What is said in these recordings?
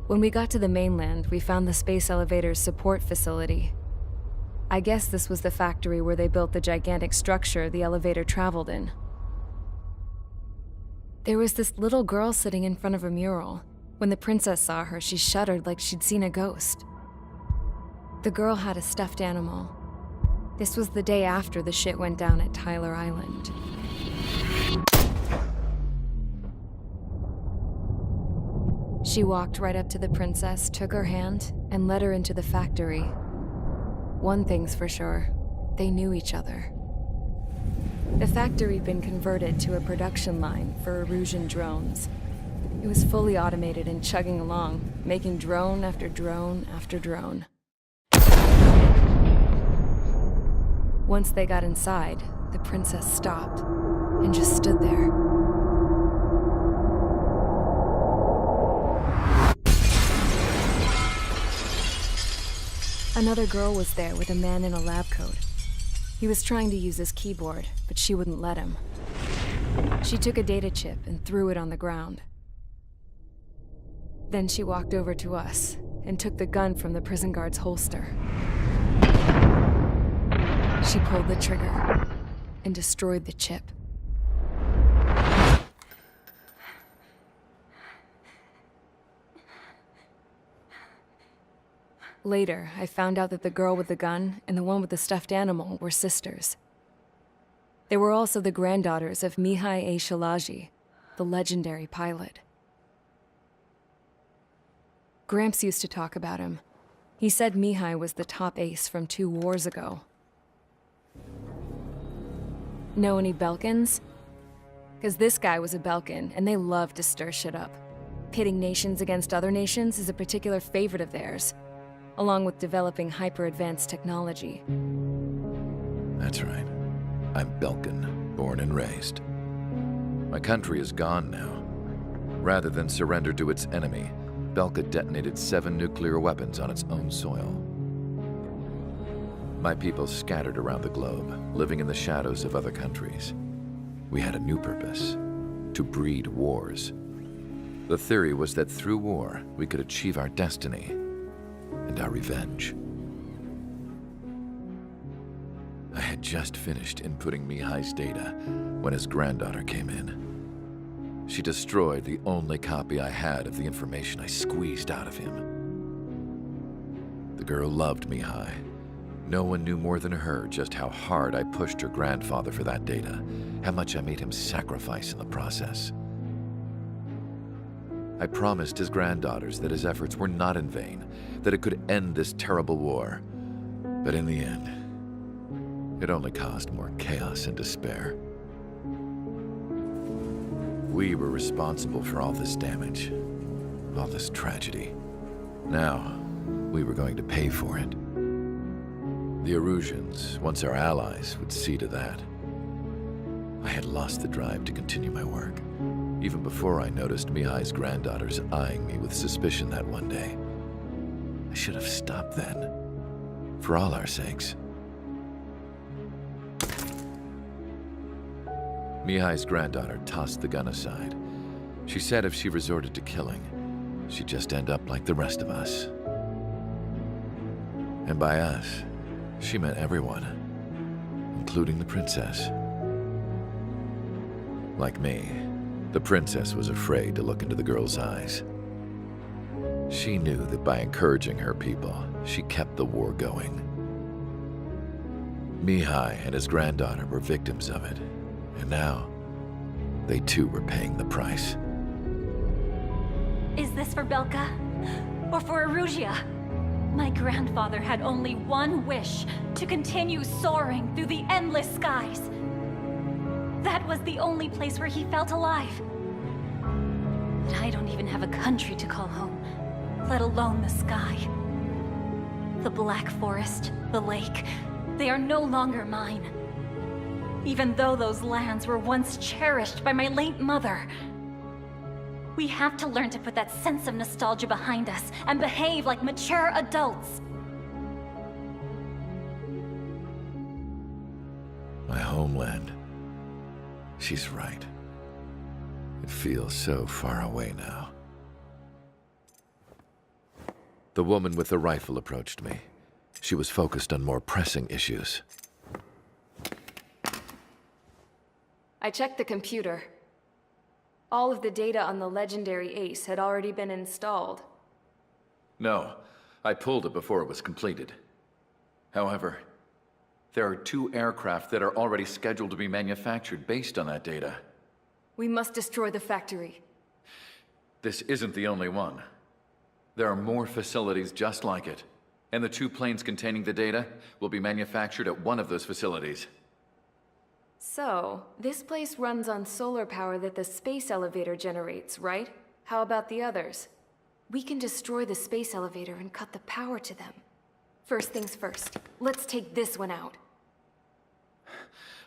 When we got to the mainland, we found the space elevator's support facility. I guess this was the factory where they built the gigantic structure the elevator traveled in. There was this little girl sitting in front of a mural. When the princess saw her, she shuddered like she'd seen a ghost. The girl had a stuffed animal. This was the day after the shit went down at Tyler Island. She walked right up to the princess, took her hand, and led her into the factory. One thing's for sure, they knew each other. The factory had been converted to a production line for Erusian drones. It was fully automated and chugging along, making drone after drone after drone. Once they got inside, the princess stopped and just stood there. Another girl was there with a man in a lab coat. He was trying to use his keyboard, but she wouldn't let him. She took a data chip and threw it on the ground. Then she walked over to us and took the gun from the prison guard's holster. She pulled the trigger and destroyed the chip. Later, I found out that the girl with the gun and the one with the stuffed animal were sisters. They were also the granddaughters of Mihai A. Shalaji, the legendary pilot. Gramps used to talk about him. He said Mihai was the top ace from 2 wars ago. Know any Belkans? Because this guy was a Belkan, and they love to stir shit up. Pitting nations against other nations is a particular favorite of theirs, along with developing hyper-advanced technology. That's right. I'm Belkan, born and raised. My country is gone now. Rather than surrender to its enemy, Belka detonated 7 nuclear weapons on its own soil. My people scattered around the globe, living in the shadows of other countries. We had a new purpose: to breed wars. The theory was that through war, we could achieve our destiny and our revenge. I had just finished inputting Mihai's data when his granddaughter came in. She destroyed the only copy I had of the information I squeezed out of him. The girl loved Mihai. No one knew more than her just how hard I pushed her grandfather for that data, how much I made him sacrifice in the process. I promised his granddaughters that his efforts were not in vain, that it could end this terrible war. But in the end, it only caused more chaos and despair. We were responsible for all this damage, all this tragedy. Now, we were going to pay for it. The Erusians, once our allies, would see to that. I had lost the drive to continue my work, even before I noticed Mihai's granddaughters eyeing me with suspicion that one day. I should have stopped then, for all our sakes. Mihai's granddaughter tossed the gun aside. She said if she resorted to killing, she'd just end up like the rest of us. And by us, she meant everyone, including the princess. Like me, the princess was afraid to look into the girl's eyes. She knew that by encouraging her people, she kept the war going. Mihai and his granddaughter were victims of it, and now, they too were paying the price. Is this for Belka? Or for Erusia? My grandfather had only one wish: to continue soaring through the endless skies. That was the only place where he felt alive. But I don't even have a country to call home, let alone the sky. The Black Forest, the lake, they are no longer mine. Even though those lands were once cherished by my late mother. We have to learn to put that sense of nostalgia behind us and behave like mature adults. My homeland. She's right. It feels so far away now. The woman with the rifle approached me. She was focused on more pressing issues. I checked the computer. All of the data on the legendary Ace had already been installed. No, I pulled it before it was completed. However, there are 2 aircraft that are already scheduled to be manufactured based on that data. We must destroy the factory. This isn't the only one. There are more facilities just like it, and the 2 planes containing the data will be manufactured at one of those facilities. So, this place runs on solar power that the space elevator generates, right? How about the others? We can destroy the space elevator and cut the power to them. First things first, let's take this one out.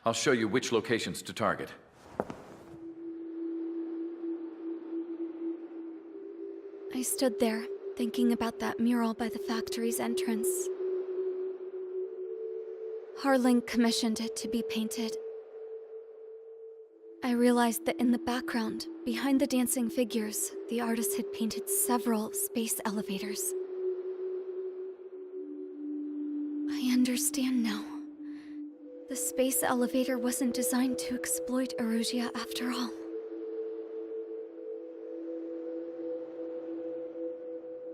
I'll show you which locations to target. I stood there, thinking about that mural by the factory's entrance. Harling commissioned it to be painted. I realized that in the background, behind the dancing figures, the artist had painted several space elevators. I understand now. The space elevator wasn't designed to exploit Erusia after all.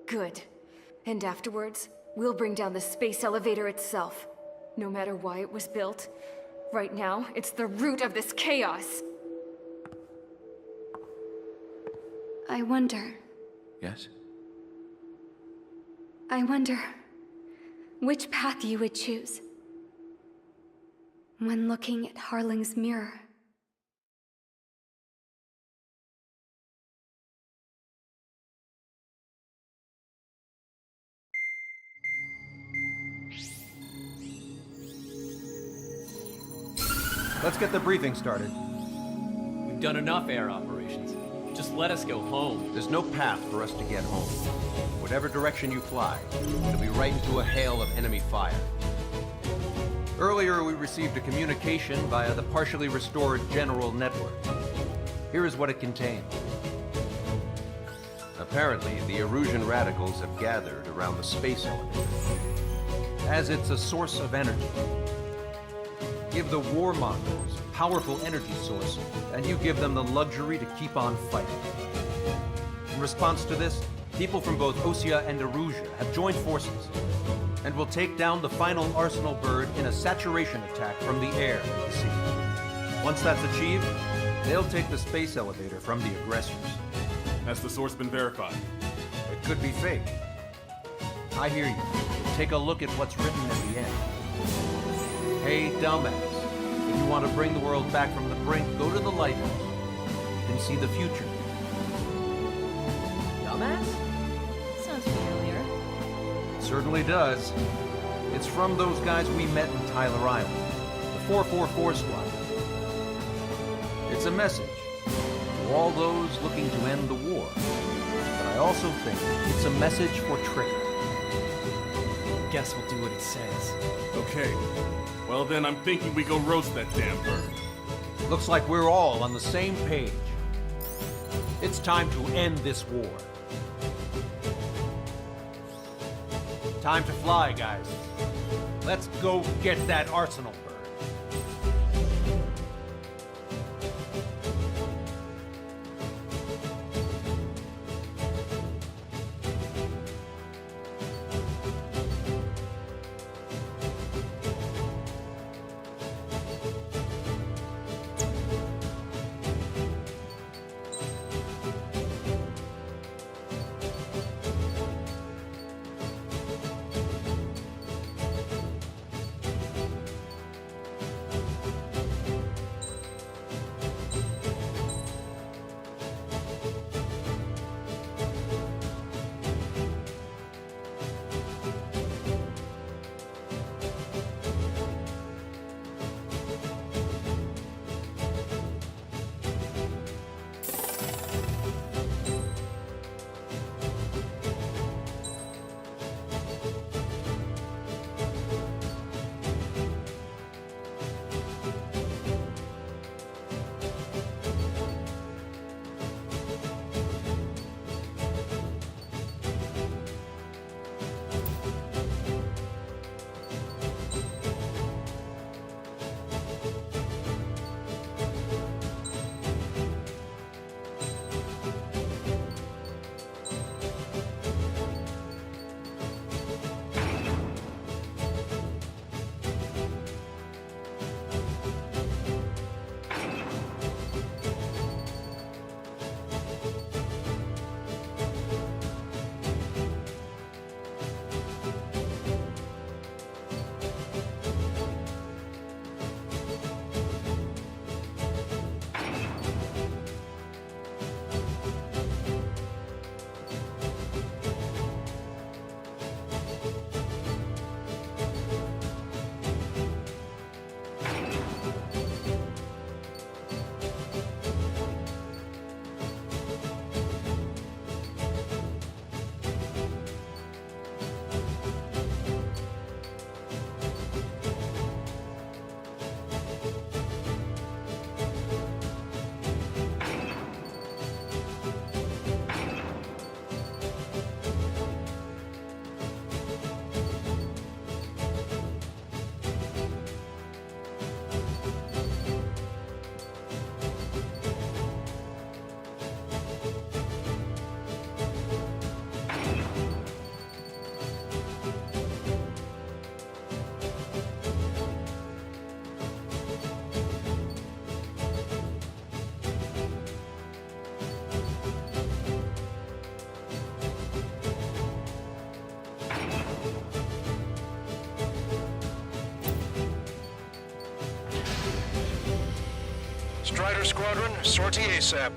Good. And afterwards, we'll bring down the space elevator itself. No matter why it was built, right now, it's the root of this chaos. I wonder Yes? which path you would choose when looking at Harling's mirror. Let's get the briefing started. We've done enough air operations. Just let us go home. There's no path for us to get home. Whatever direction you fly, it'll be right into a hail of enemy fire. Earlier, we received a communication via the partially restored general network. Here is what it contained. Apparently, the Erusian radicals have gathered around the space elevator, as it's a source of energy. Give the warmongers a powerful energy source, and you give them the luxury to keep on fighting. In response to this, people from both Osea and Erusia have joined forces, and will take down the final Arsenal bird in a saturation attack from the air and sea. Once that's achieved, they'll take the space elevator from the aggressors. Has the source been verified? It could be fake. I hear you. Take a look at what's written at the end. Hey, dumbass. If you want to bring the world back from the brink, go to the Lighthouse. You can see the future. Dumbass? Sounds familiar. It certainly does. It's from those guys we met in Tyler Island, the 444 Squad. It's a message to all those looking to end the war. But I also think it's a message for Trigger. Guess we'll do what it says. Okay. Well then, I'm thinking we go roast that damn bird. Looks like we're all on the same page. It's time to end this war. Time to fly, guys. Let's go get that Arsenal bird. Center Squadron, sortie ASAP.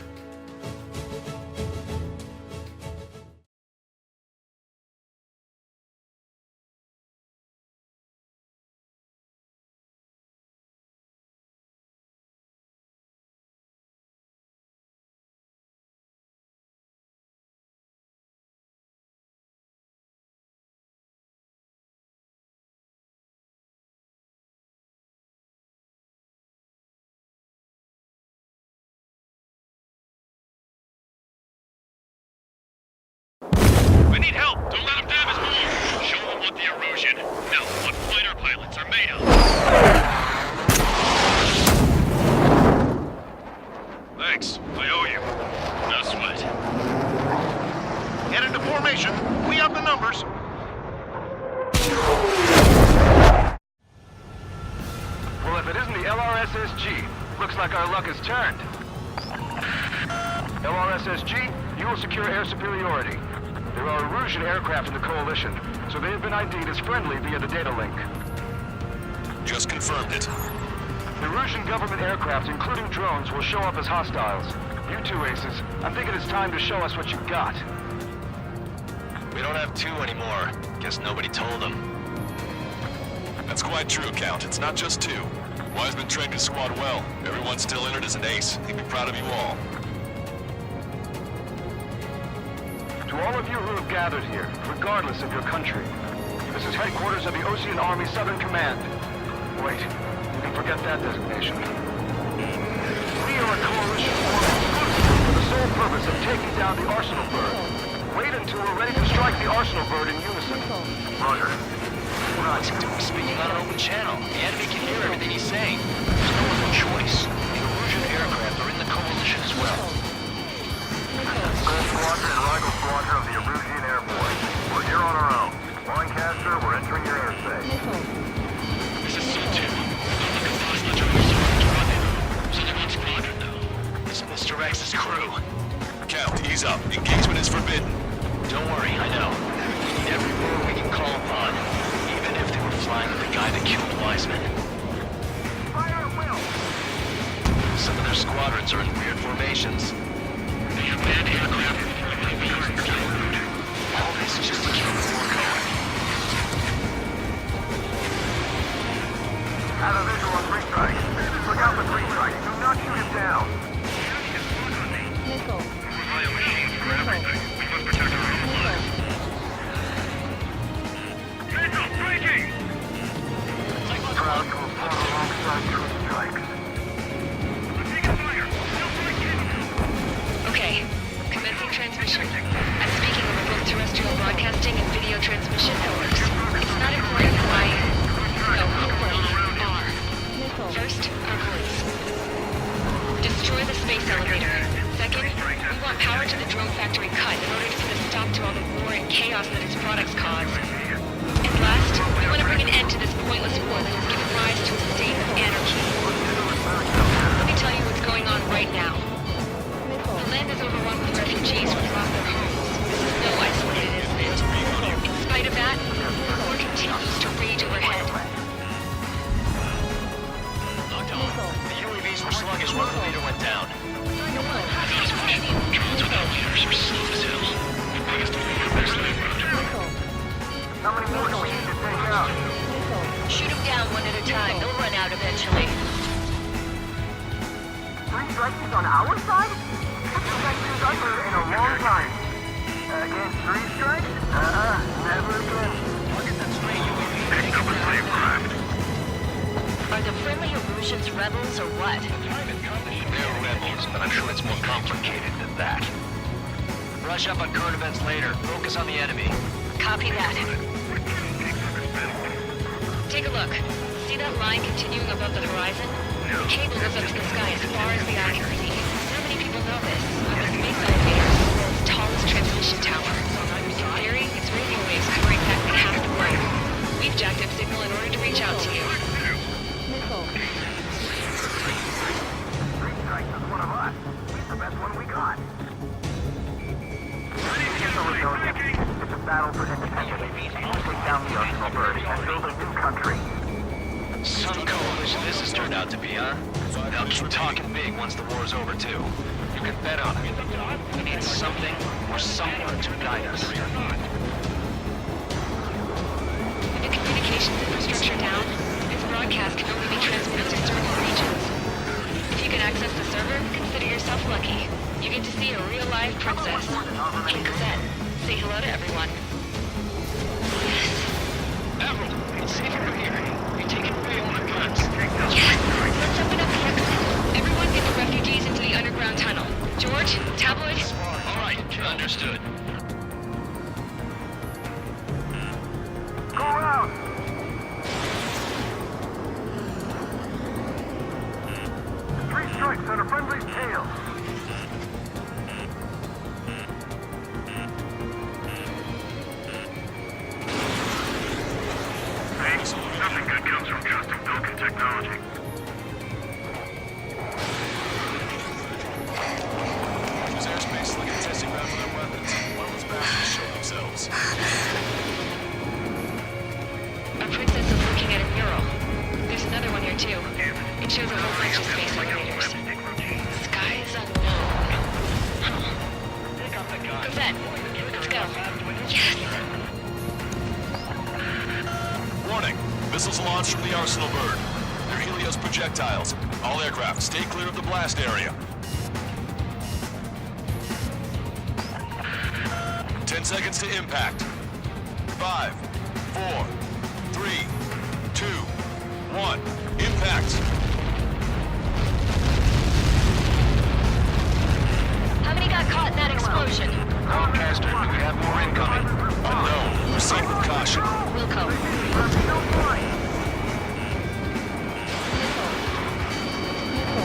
We need help! Don't let them damage more! Show them what the erosion, no, what fighter pilots are made of! Thanks, I owe you. No sweat. Get into formation. We have the numbers. Well, if it isn't the LRSSG, looks like our luck has turned. LRSSG, you will secure air superiority. There are Erusian aircraft in the Coalition, so they have been ID'd as friendly via the data link. Just confirmed it. Erusian government aircraft, including drones, will show up as hostiles. You two aces, I'm thinking it's time to show us what you got. We don't have two anymore. Guess nobody told them. That's quite true, Count. It's not just two. Wiseman trained his squad well. Everyone's still entered as an ace. He'd be proud of you all. To all of you who have gathered here, regardless of your country, this is headquarters of the Ocean Army Southern Command. Wait, you can forget that designation. We are a coalition formed exclusively for the sole purpose of taking down the Arsenal Bird. Wait until we're ready to strike the Arsenal Bird in unison. Roger. Right, we're speaking on an open channel. The enemy can hear everything he's saying. There's no other choice. The Erusian aircraft are in the Coalition as well. Gold Squadron and Rival Squadron of the Erusian Air Force. We're here on our own. Lancaster, we're entering your airspace. This is C2. Look across the German Southern Squadron, though. This is Mr. X's crew. Count, ease up. Engagement is forbidden. Don't worry, I know. We need every war we can call upon, even if they were flying with the guy that killed Wiseman. Fire at will! Some of their squadrons are in weird formations. They have manned aircraft all this just to keep the war going. Have a visual on three strikes. Look out for three strikes. Do not shoot him down. Missile. Bio machines for everything. We must protect our own lives. Heads up, breaking! Proud to have fought alongside three strikes. I'm taking fire. No strike capable. Okay, commencing transmission. I'm speaking over both terrestrial broadcasting and video transmission networks. It's not important who I am. No, who they are. First, our goals. Destroy the space elevator. Second, we want power to the drone factory cut in order to put a stop to all the war and chaos that its products cause. And last, we want to bring an end to this pointless war that has given rise to a state of anarchy. Let me tell you what's going on right now. The land is overrun with refugees who've lost their homes. This is no isolated incident. In spite of that, the war continues to rage overhead. The UAVs were sluggish once the leader went down. Drones without leaders are slow as hell. The biggest slave route. How many more do we need to take out? Shoot them down one at a time. They'll run out eventually. Three strikes is on our side? We've got two strikers in a long time. Against three strikes? Never again. Look at that stray UAV. Picked up a slave craft. Are the friendly Erusians rebels or what? They're rebels, but I'm sure it's more complicated than that. Brush up on current events later. Focus on the enemy. Copy that. Take a look. See that line continuing above the horizon? The cable goes up to the sky as far as the eye can see. Not many people know this, but the space elevator is the world's tallest transmission tower. In theory, its radio waves cover exactly half the globe. We've jacked up signal in order to reach out to you. Three strikes is one of us. He's the best one we got. It's a battle for independence. Take down the Arsenal Bird and build a new country. Some coalition this has turned out to be, huh? They'll keep talking big once the war's over, too. You can bet on it. We need something or someone to guide us. With the communications infrastructure down, this broadcast can only be transmitted to certain regions. If you can access the server, consider yourself lucky. You get to see a real-life princess. Hey, Cosette, say hello to everyone. Avril, it's safer from here. You're taking away all our guns. Yes! Let's open up the exit. Everyone get the refugees into the underground tunnel. George, tabloid? All right, understood. Go around! Three strikes on a friendly's tail. Thanks. Nothing good comes from trusting broken technology. Use airspace like a testing ground for their weapons. One of those bastards show themselves. A princess is looking at a mural. There's another one here too. It shows a whole bunch of space elevators. Skies unknown. Cosette, let's go. Yes! Warning. Missiles launched from the Arsenal bird. They're Helios projectiles. All aircraft, stay clear of the blast area. 10 seconds to impact. 5, 4, 3, 2, 1. Impact. How many got caught in that explosion? Broadcaster, do we have more incoming? Unknown. Proceed with caution. Wilco.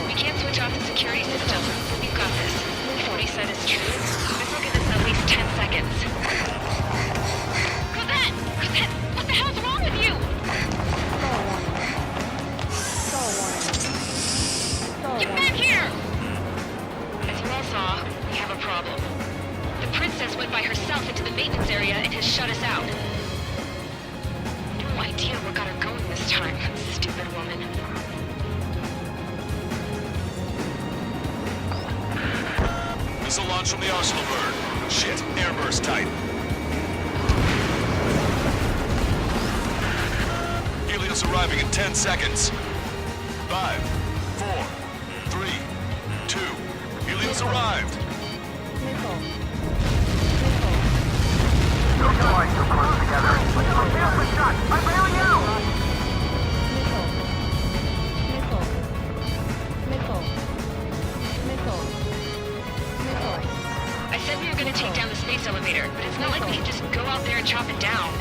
We can't switch off the security system. We've got this. If what he said is true, this will give us at least 10 seconds. Cosette! Cosette! What the hell's wrong with you? Get back here! As you all saw, we have a problem. The princess went by herself into the maintenance area and has shut us out. No idea what got her going this time, stupid woman. Missile launch from the Arsenal bird. Shit, airburst tight. Helios arriving in 10 seconds. 5, 4, 3, 2. Helios arrived. Don't fight so close together. I'm bailing out! I said we were gonna take down the space elevator, but it's not like we can just go out there and chop it down.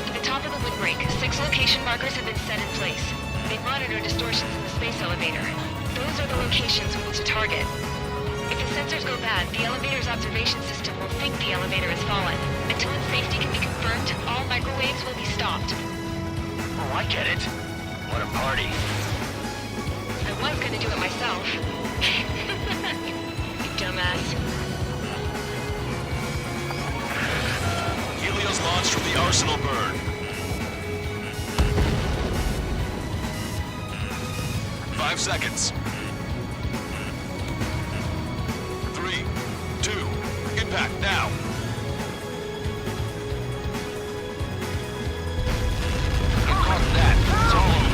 At the top of the windbreak, 6 location markers have been set in place. They monitor distortions in the space elevator. Those are the locations we need to target. If the sensors go bad, the elevator's observation system will think the elevator has fallen. Until its safety can be confirmed, all microwaves will be stopped. Oh, I get it. What a party. I was gonna do it myself. You dumbass. Helios launched from the Arsenal bird. 5 seconds. 3, 2, impact now. Get caught in that. It's all over.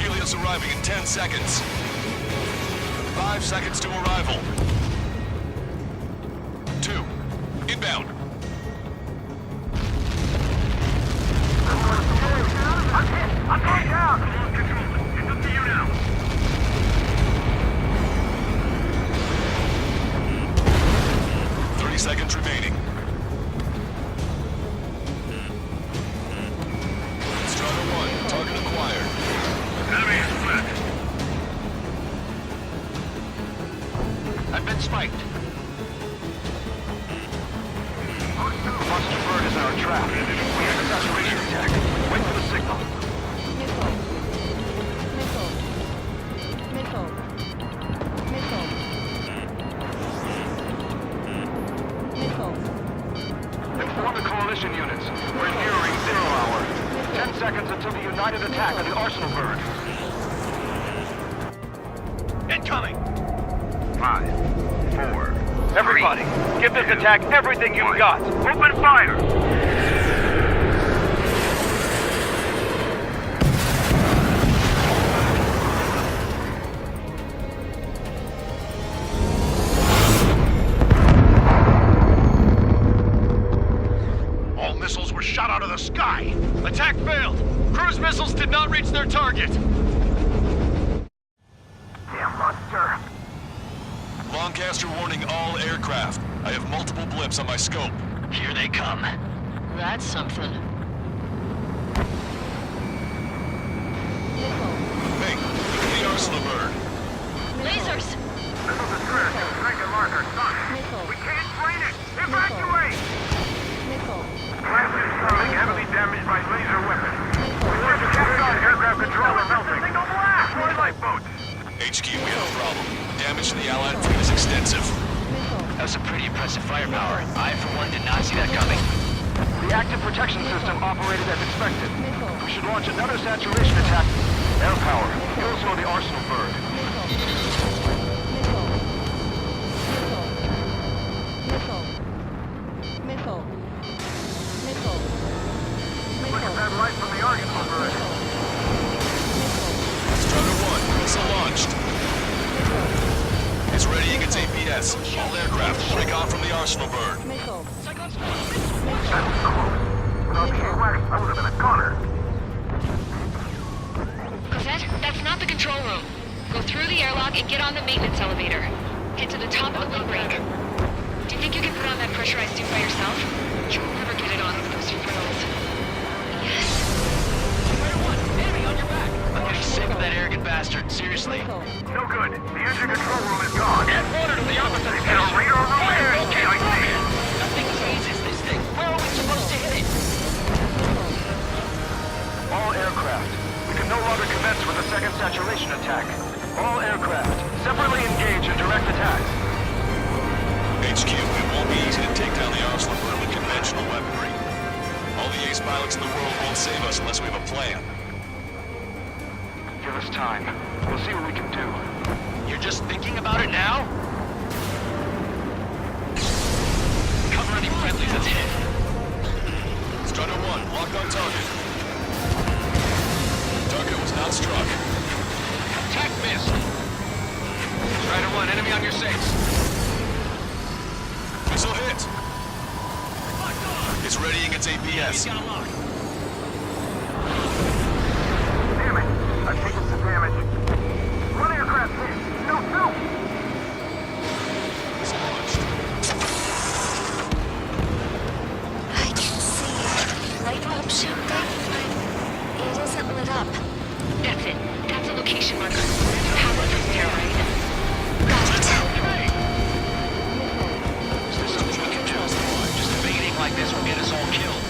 Helios arriving in 10 seconds. 5 seconds to arrival. 2, inbound. I'm going down! Control. It's up to you now. 30 seconds remaining. Strider 1, target acquired. Enemy is split. I've been incoming! 5, 4... Everybody, give this attack everything you've got! Open fire! All missiles were shot out of the sky! Attack failed! Cruise missiles did not reach their target! Damn monster! Lancaster warning all aircraft. I have multiple blips on my scope. Here they come. That's something. Hey, look at the arsenal bird. Lasers! Missile distress and strike marker, son! We can't drain it! Evacuate! Blast incoming, heavily damaged by laser weapons. Report to Capcom, aircraft control are melting. Signal blast! More lifeboats! HQ, we have a problem. Damage to the Allied fleet is extensive. That's some pretty impressive firepower. I, for one, did not see that coming. The active protection system operated as expected. We should launch another saturation attack. Air power. You'll slow the arsenal bird. Look at that light from the arsenal bird. Strider 1, missile launched. It's readying its APS. All aircraft, break off from the arsenal bird. That's close. Without the AWACS, I would have been a goner. Cosette, that's not the control room. Go through the airlock and get on the maintenance elevator. Head to the top of the windbreak. Do you think you can put on that pressurized suit by yourself? You'll never get it on with those frills. Yes. I'm getting sick of that arrogant bastard. Seriously. No good. The engine control room is gone. Get water to the opposite Get a radar room here. Okay, I see it. Nothing phases this thing. Where are we supposed to hit it? All aircraft. We can no longer commence with a second saturation attack. All aircraft, separately engage in direct attacks. HQ, it won't be easy to take down the arsenal bird with conventional weaponry. All the ace pilots in the world won't save us unless we have a plan. Give us time. We'll see what we can do. You're just thinking about it now? Cover any friendlies, let's hit. Strider 1, locked on target. Target was not struck. Attack missed. Strider 1, enemy on your 6. Missile hit. It's readying its APS. Damn it. I've taken some damage. One aircraft hit. No, no. Missile launched. I can see light bulb shooting, but it isn't lit up. That's it. That's a location marker. Power from there, right? Got it. Is there something we can do? Just evading like this will get us all killed.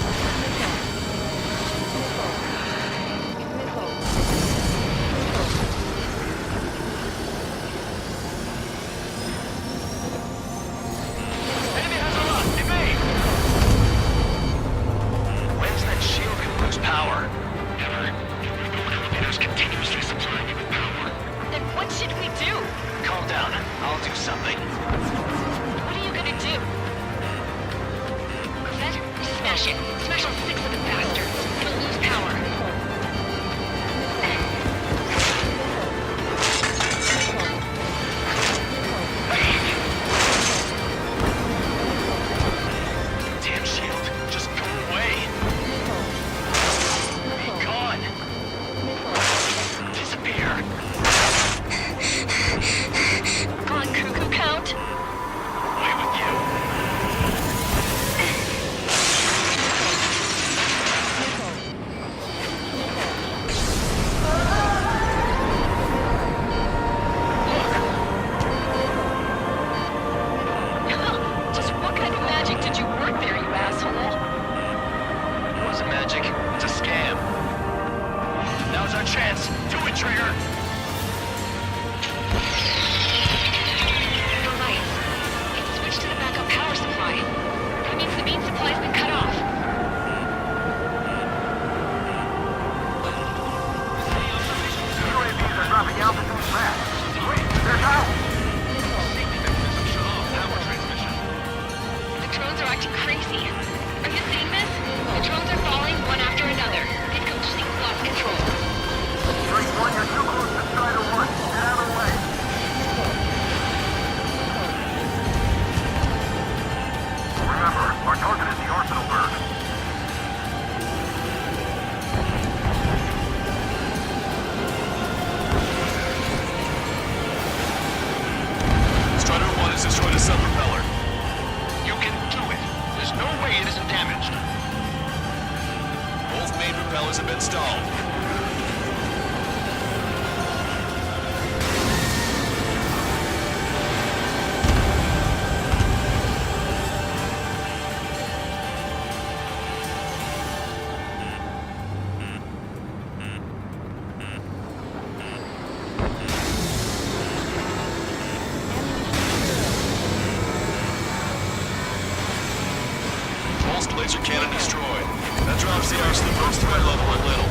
lifts the Arsenal Bird's threat level a little.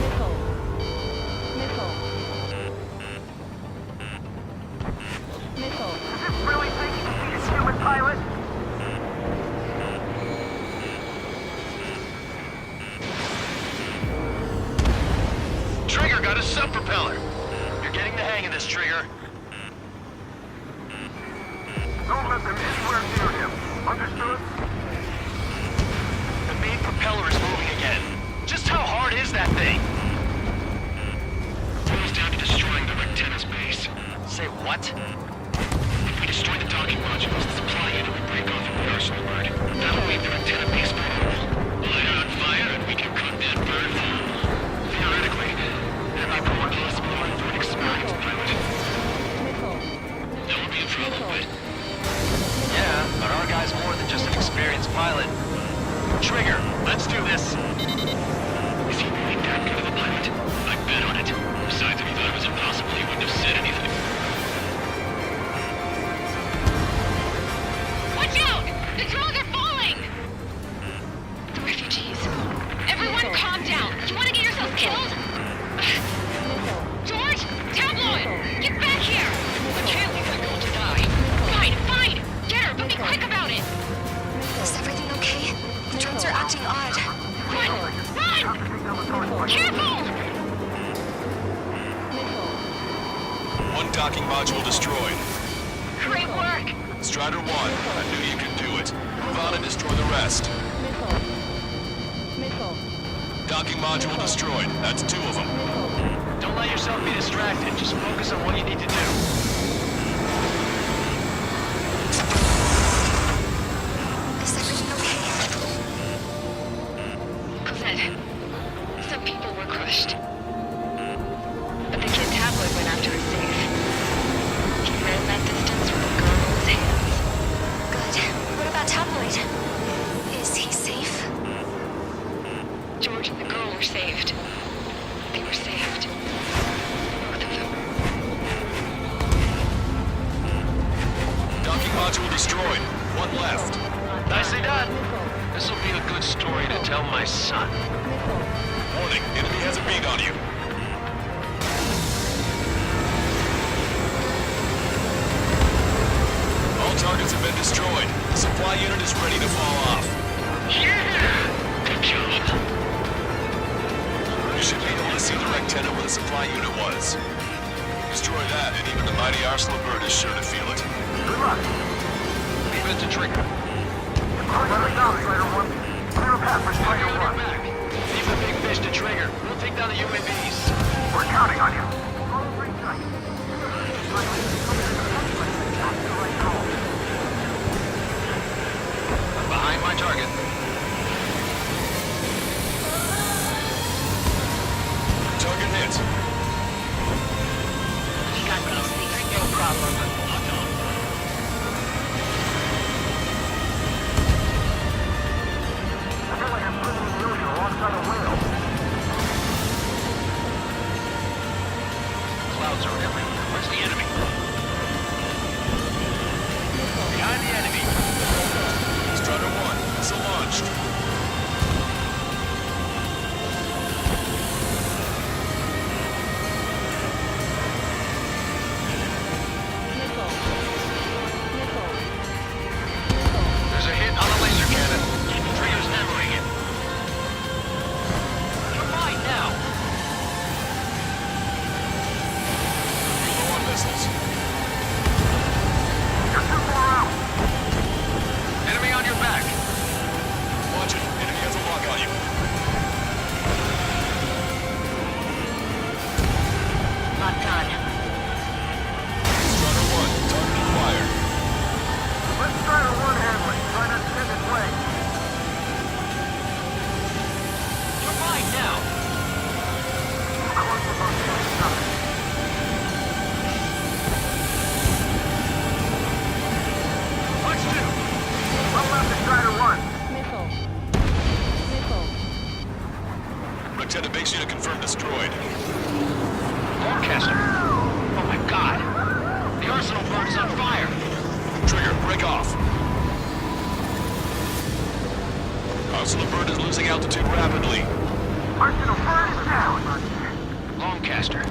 Really think you can be a human pilot? Trigger got a sub-propeller. You're getting the hang of this, Trigger. Don't let them anywhere near him. Understood? The main propeller is moving again. Just how hard is that thing? Boils down to destroying the Rectenna's base. Say what? If we destroy the docking modules, the supply unit will break off from the Arsenal Bird. That'll leave the Rectenna base vulnerable. Light it on fire and we can cook that bird. Theoretically, there might be one possible one for an experienced pilot. That would be a trouble, but... Yeah, but our guy's more than just an experienced pilot. Trigger, let's do this. Is he really that good of a pilot? I bet on it. Besides, if he thought it was impossible, he wouldn't have said anything. Watch out! The drones are falling! The refugees. Everyone calm down. You want to get yourself killed? George! Tabloid! Get back here! I can't leave that girl to die. Fine, fine! Get her, but be quick about it! Is everything okay? The drones are acting odd. Run! Run! Careful! One docking module destroyed. Great work! Strider 1, I knew you could do it. Move on and destroy the rest. Docking module destroyed. That's 2 of them. Don't let yourself be distracted. Just focus on what you need to do. Is everything okay? Cosette, some people were crushed. But the kid Tabloid went after his safe. He ran that distance with a gun in his hands. Good. What about Tabloid? Is he safe? George and the girl were saved. They were saved. Both of them. Docking module destroyed. 1 left. Nicely done. This'll be a good story to tell my son. Warning, enemy has a beak on you. All targets have been destroyed. The supply unit is ready to fall off. Yeah! Good job. You should be able to see the Rectenna where the supply unit was. Destroy that, and even the mighty Arsenal Bird is sure to feel it. Good luck. Leave it to Trigger. Let us down, Strider 1. Clear a path for Strider 1. Back. Leave the big fish to Trigger. We'll take down the UAVs. We're counting on you. I'm behind my target. Target hit. You got these. No problem. I feel like I'm swimming in the ocean alongside a whale. Clouds are everywhere. Where's the enemy? Behind the enemy. Strider 1, missile launched. There's a hit on the laser cannon. Trigger's hammering it. You're fine now. Low on missiles. You're too far out. Enemy on your back. Watch it. Enemy has a lock on you. Locked on. Strider 1, target acquired. Let Strider 1 handle it. Try not to send its way. You're fine now. Close above doing nothing. Watch 2. Well left to Strider 1. Rectenna base unit confirmed destroyed. Forecaster. Oh my god. The Arsenal Bird is on fire. Trigger, break off. Arsenal Bird is losing altitude rapidly.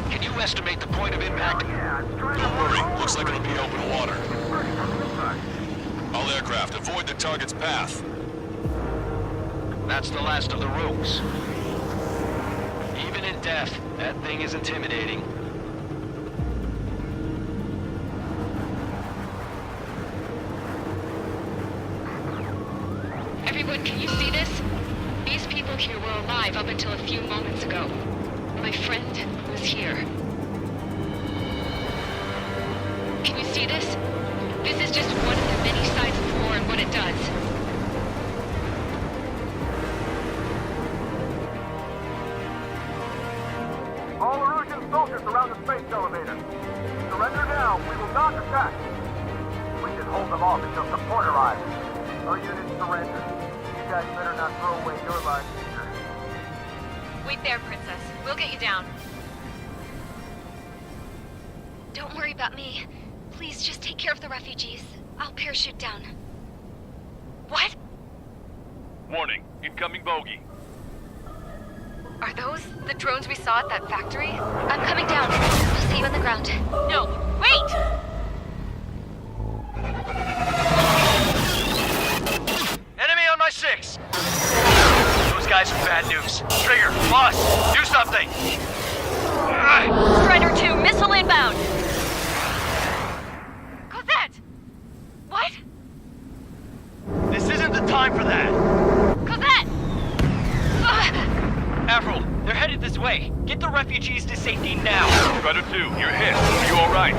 Can you estimate the point of impact? Don't worry, looks like it'll be open water. All aircraft, avoid the target's path. That's the last of the rogues. Even in death, that thing is intimidating. Everyone, can you see this? These people here were alive up until a few moments ago. My friend was here. Can you see this? This is just one of the many sides of war and what it does. All Erusian soldiers around the space elevator. Surrender now. We will not attack. We can hold them off until support arrives. Our units surrender. You guys better not throw away your lives either. Wait there, Princess. We'll get you down. Don't worry about me. Please just take care of the refugees. I'll parachute down. What? Warning. Incoming bogey. Are those the drones we saw at that factory? I'm coming down. I'll see you on the ground. No, wait! Enemy on my 6! Those guys are bad news. Trigger, boss, do something! Strider 2, missile inbound! Cosette! What? This isn't the time for that! Cosette! Avril, they're headed this way. Get the refugees to safety now. Strider 2, you're hit. Are you alright?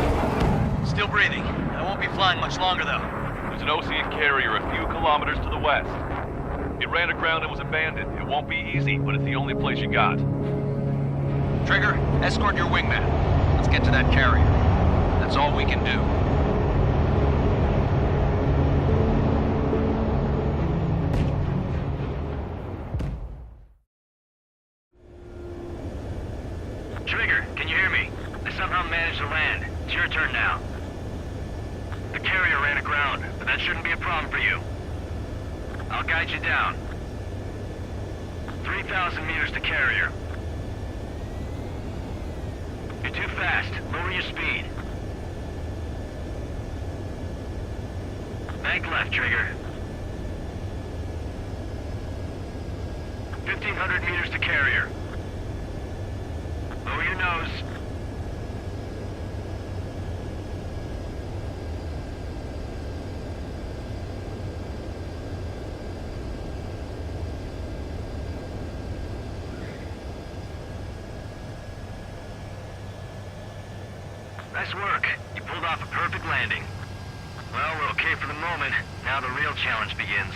Still breathing. I won't be flying much longer, though. There's an Ocean carrier a few kilometers to the west. It ran aground and was abandoned. It won't be easy, but it's the only place you got. Trigger, escort your wingman. Let's get to that carrier. That's all we can do. Trigger, can you hear me? I somehow managed to land. It's your turn now. The carrier ran aground, but that shouldn't be a problem for you. I'll guide you down. 3,000 meters to carrier. You're too fast. Lower your speed. Bank left, Trigger. 1,500 meters to carrier. Lower your nose. Nice work. You pulled off a perfect landing. Well, we're okay for the moment. Now the real challenge begins.